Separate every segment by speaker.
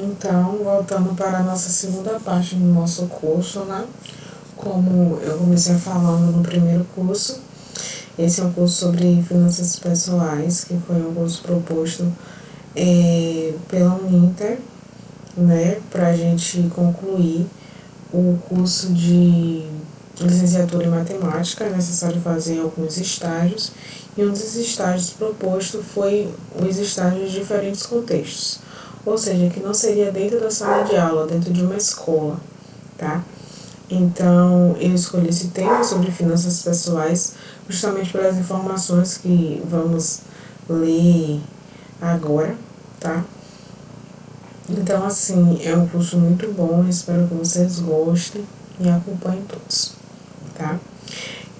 Speaker 1: Então, voltando para a nossa segunda parte do nosso curso, né? Como eu comecei falando no primeiro curso, esse é um curso sobre finanças pessoais, que foi um curso proposto pela Uninter, né? Para a gente concluir o curso de licenciatura em matemática, é necessário fazer alguns estágios, e um dos estágios proposto foi os estágios de diferentes contextos, ou seja, que não seria dentro da sala de aula, dentro de uma escola, tá? Então, eu escolhi esse tema sobre finanças pessoais justamente pelas informações que vamos ler agora, tá? Então, assim, é um curso muito bom, espero que vocês gostem e acompanhem todos, tá?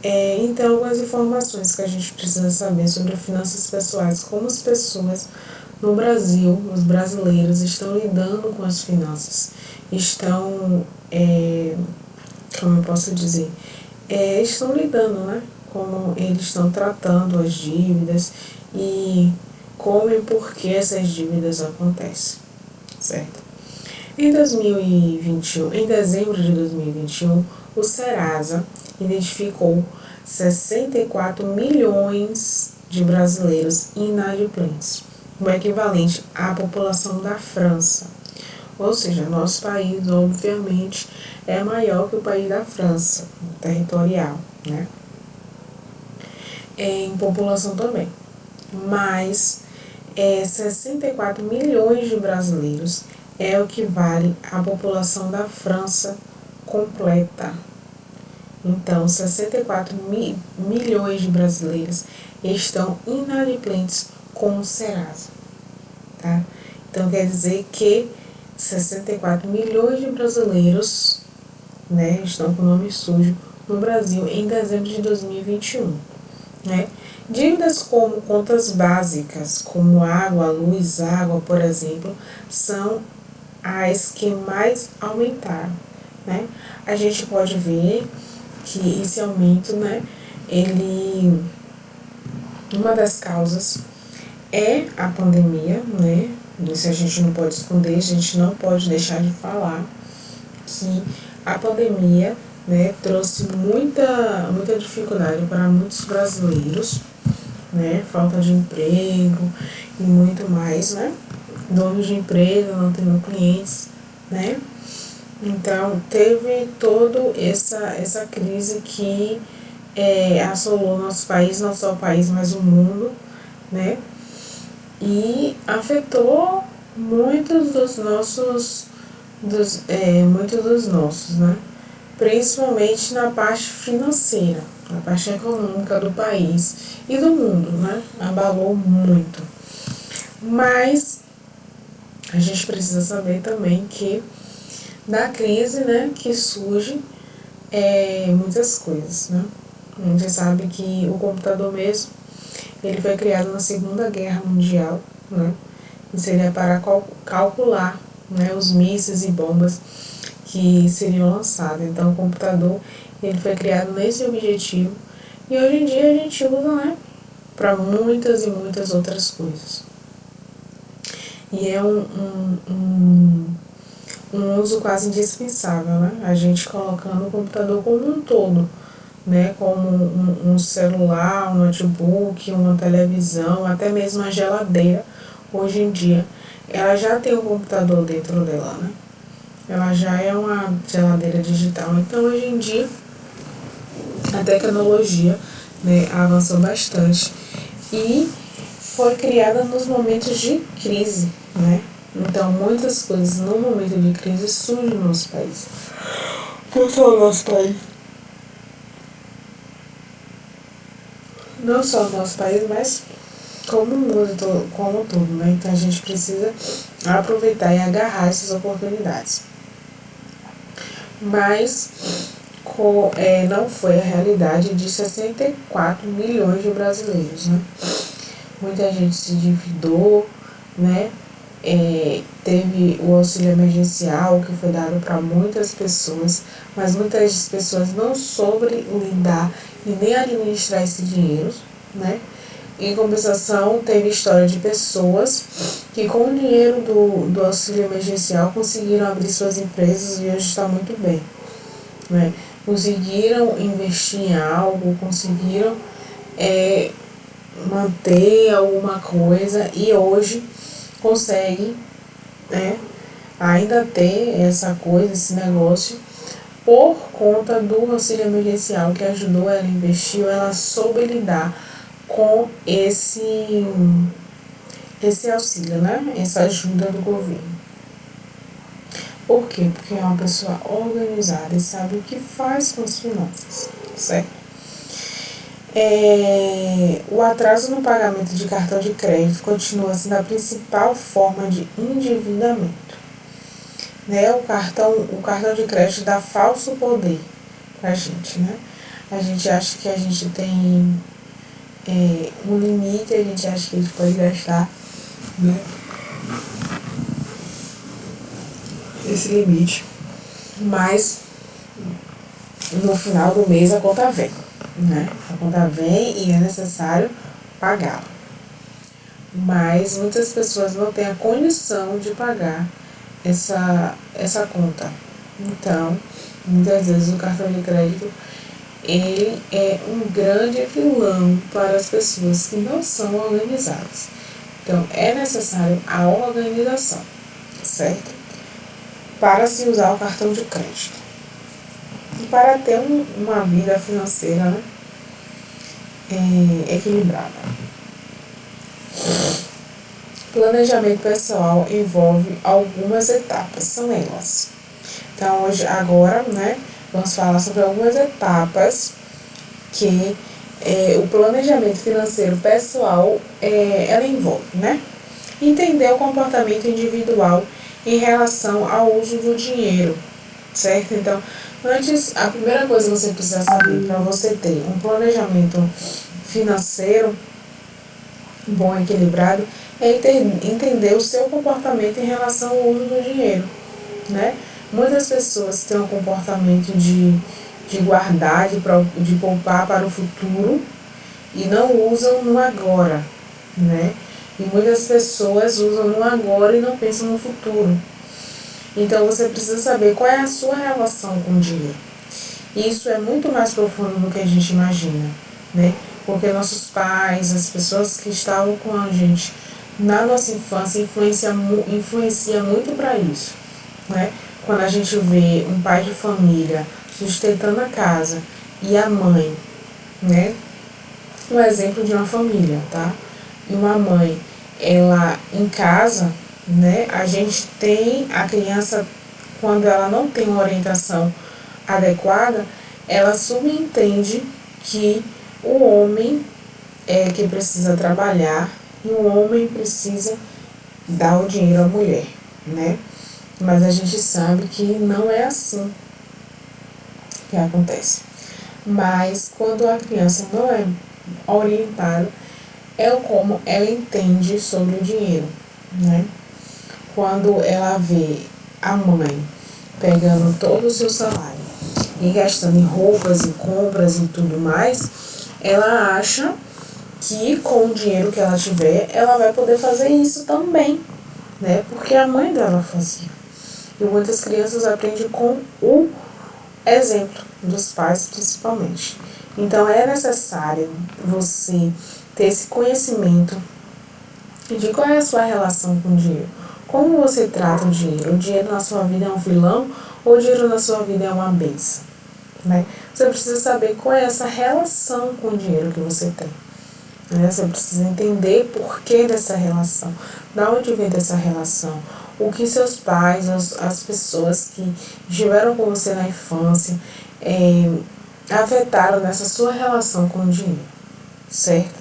Speaker 1: Então, algumas informações que a gente precisa saber sobre finanças pessoais, como as pessoas no Brasil, os brasileiros, estão lidando com as finanças, estão, como eu posso dizer, estão lidando, né? Como eles estão tratando as dívidas e como e por que essas dívidas acontecem, certo? Em dezembro de 2021, o Serasa identificou 64 milhões de brasileiros inadimplentes, o equivalente à população da França. Ou seja, nosso país, obviamente, é maior que o país da França, territorial, né? Em população também. Mas 64 milhões de brasileiros é o que vale à população da França completa. Então, 64 milhões de brasileiros estão inadimplentes com o Serasa, tá? Então, quer dizer que 64 milhões de brasileiros, né, estão com o nome sujo no Brasil em dezembro de 2021, né? Dívidas como contas básicas, como água, por exemplo, são as que mais aumentaram, né? A gente pode ver que esse aumento, né, uma das causas é a pandemia, né? Isso a gente não pode esconder, a gente não pode deixar de falar que a pandemia, né, trouxe muita dificuldade para muitos brasileiros, né? Falta de emprego e muito mais, né? Donos de emprego não tendo clientes, né? Então, teve toda essa crise que assolou nosso país, não só o país, mas o mundo, né? E afetou muitos dos nossos, né? Principalmente na parte financeira, na parte econômica do país e do mundo, né? Abalou muito. Mas a gente precisa saber também que da crise, né, que surge muitas coisas, né? A gente sabe que o computador mesmo, ele foi criado na Segunda Guerra Mundial, né? E seria para calcular, né, os mísseis e bombas que seriam lançados. Então, o computador, ele foi criado nesse objetivo e hoje em dia a gente usa, né, para muitas e muitas outras coisas. E é um uso quase indispensável, né? A gente colocando o computador como um todo, né? Como um celular, um notebook, uma televisão, até mesmo a geladeira, hoje em dia, ela já tem um computador dentro dela, né? Ela já é uma geladeira digital. Então, hoje em dia, a tecnologia, né, avançou bastante e foi criada nos momentos de crise, né? Então, muitas coisas no momento de crise surgem no nosso país. Não só o nosso país. Não só o nosso país, mas como o mundo, como tudo, né? Então, a gente precisa aproveitar e agarrar essas oportunidades. Mas não foi a realidade de 64 milhões de brasileiros, né? Muita gente se endividou, né? Teve o auxílio emergencial que foi dado para muitas pessoas, mas muitas pessoas não soube lidar e nem administrar esse dinheiro, né? Em compensação, teve história de pessoas que com o dinheiro do auxílio emergencial conseguiram abrir suas empresas e hoje está muito bem, né? Conseguiram investir em algo, conseguiram manter alguma coisa e hoje conseguem, né, ainda ter essa coisa, esse negócio, por conta do auxílio emergencial que ajudou ela, investiu, ela soube lidar com esse auxílio, né? Essa ajuda do governo. Por quê? Porque é uma pessoa organizada e sabe o que faz com as finanças, certo? O atraso no pagamento de cartão de crédito continua sendo a principal forma de endividamento. Né? O cartão de crédito dá falso poder pra gente, né? A gente acha que a gente tem um limite, a gente acha que a gente pode gastar, né, esse limite, mas no final do mês a conta vem, né? A conta vem e é necessário pagá-la. Mas muitas pessoas não têm a condição de pagar essa conta. Então, muitas vezes o cartão de crédito ele é um grande vilão para as pessoas que não são organizadas. Então, é necessário a organização, certo? Para se usar o cartão de crédito. E para ter uma vida financeira, né, equilibrada. Planejamento pessoal envolve algumas etapas, são elas. Então, agora, né, vamos falar sobre algumas etapas que o planejamento financeiro pessoal ela envolve, né? Entender o comportamento individual em relação ao uso do dinheiro, certo? Então, a primeira coisa que você precisa saber para você ter um planejamento financeiro bom, equilibrado, é entender o seu comportamento em relação ao uso do dinheiro, né? Muitas pessoas têm um comportamento de guardar, de poupar para o futuro e não usam no agora, né? E muitas pessoas usam no agora e não pensam no futuro. Então você precisa saber qual é a sua relação com o dinheiro. Isso é muito mais profundo do que a gente imagina, né? Porque nossos pais, as pessoas que estavam com a gente na nossa infância influencia muito para isso, né? Quando a gente vê um pai de família sustentando a casa e a mãe, né? Um exemplo de uma família, tá? E uma mãe, ela em casa, né? A gente tem a criança, quando ela não tem uma orientação adequada, ela subentende que o homem é que precisa trabalhar e o homem precisa dar o dinheiro à mulher, né? Mas a gente sabe que não é assim que acontece. Mas quando a criança não é orientada, é como ela entende sobre o dinheiro, né? Quando ela vê a mãe pegando todo o seu salário e gastando em roupas e compras e tudo mais, ela acha que com o dinheiro que ela tiver, ela vai poder fazer isso também, né? Porque a mãe dela fazia. E muitas crianças aprendem com o exemplo dos pais, principalmente. Então, é necessário você ter esse conhecimento de qual é a sua relação com o dinheiro. Como você trata o dinheiro? O dinheiro na sua vida é um vilão ou o dinheiro na sua vida é uma bênção, né? Você precisa saber qual é essa relação com o dinheiro que você tem. Né? Você precisa entender por que dessa relação, da onde vem dessa relação, o que seus pais, as pessoas que estiveram com você na infância, afetaram nessa sua relação com o dinheiro, certo?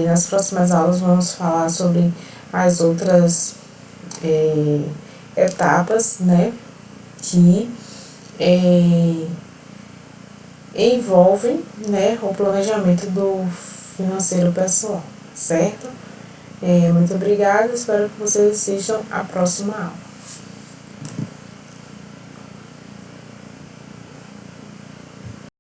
Speaker 1: Nas próximas aulas vamos falar sobre as outras etapas, né, que envolvem, né, o planejamento do financeiro pessoal, certo? Muito obrigada, espero que vocês assistam a próxima aula.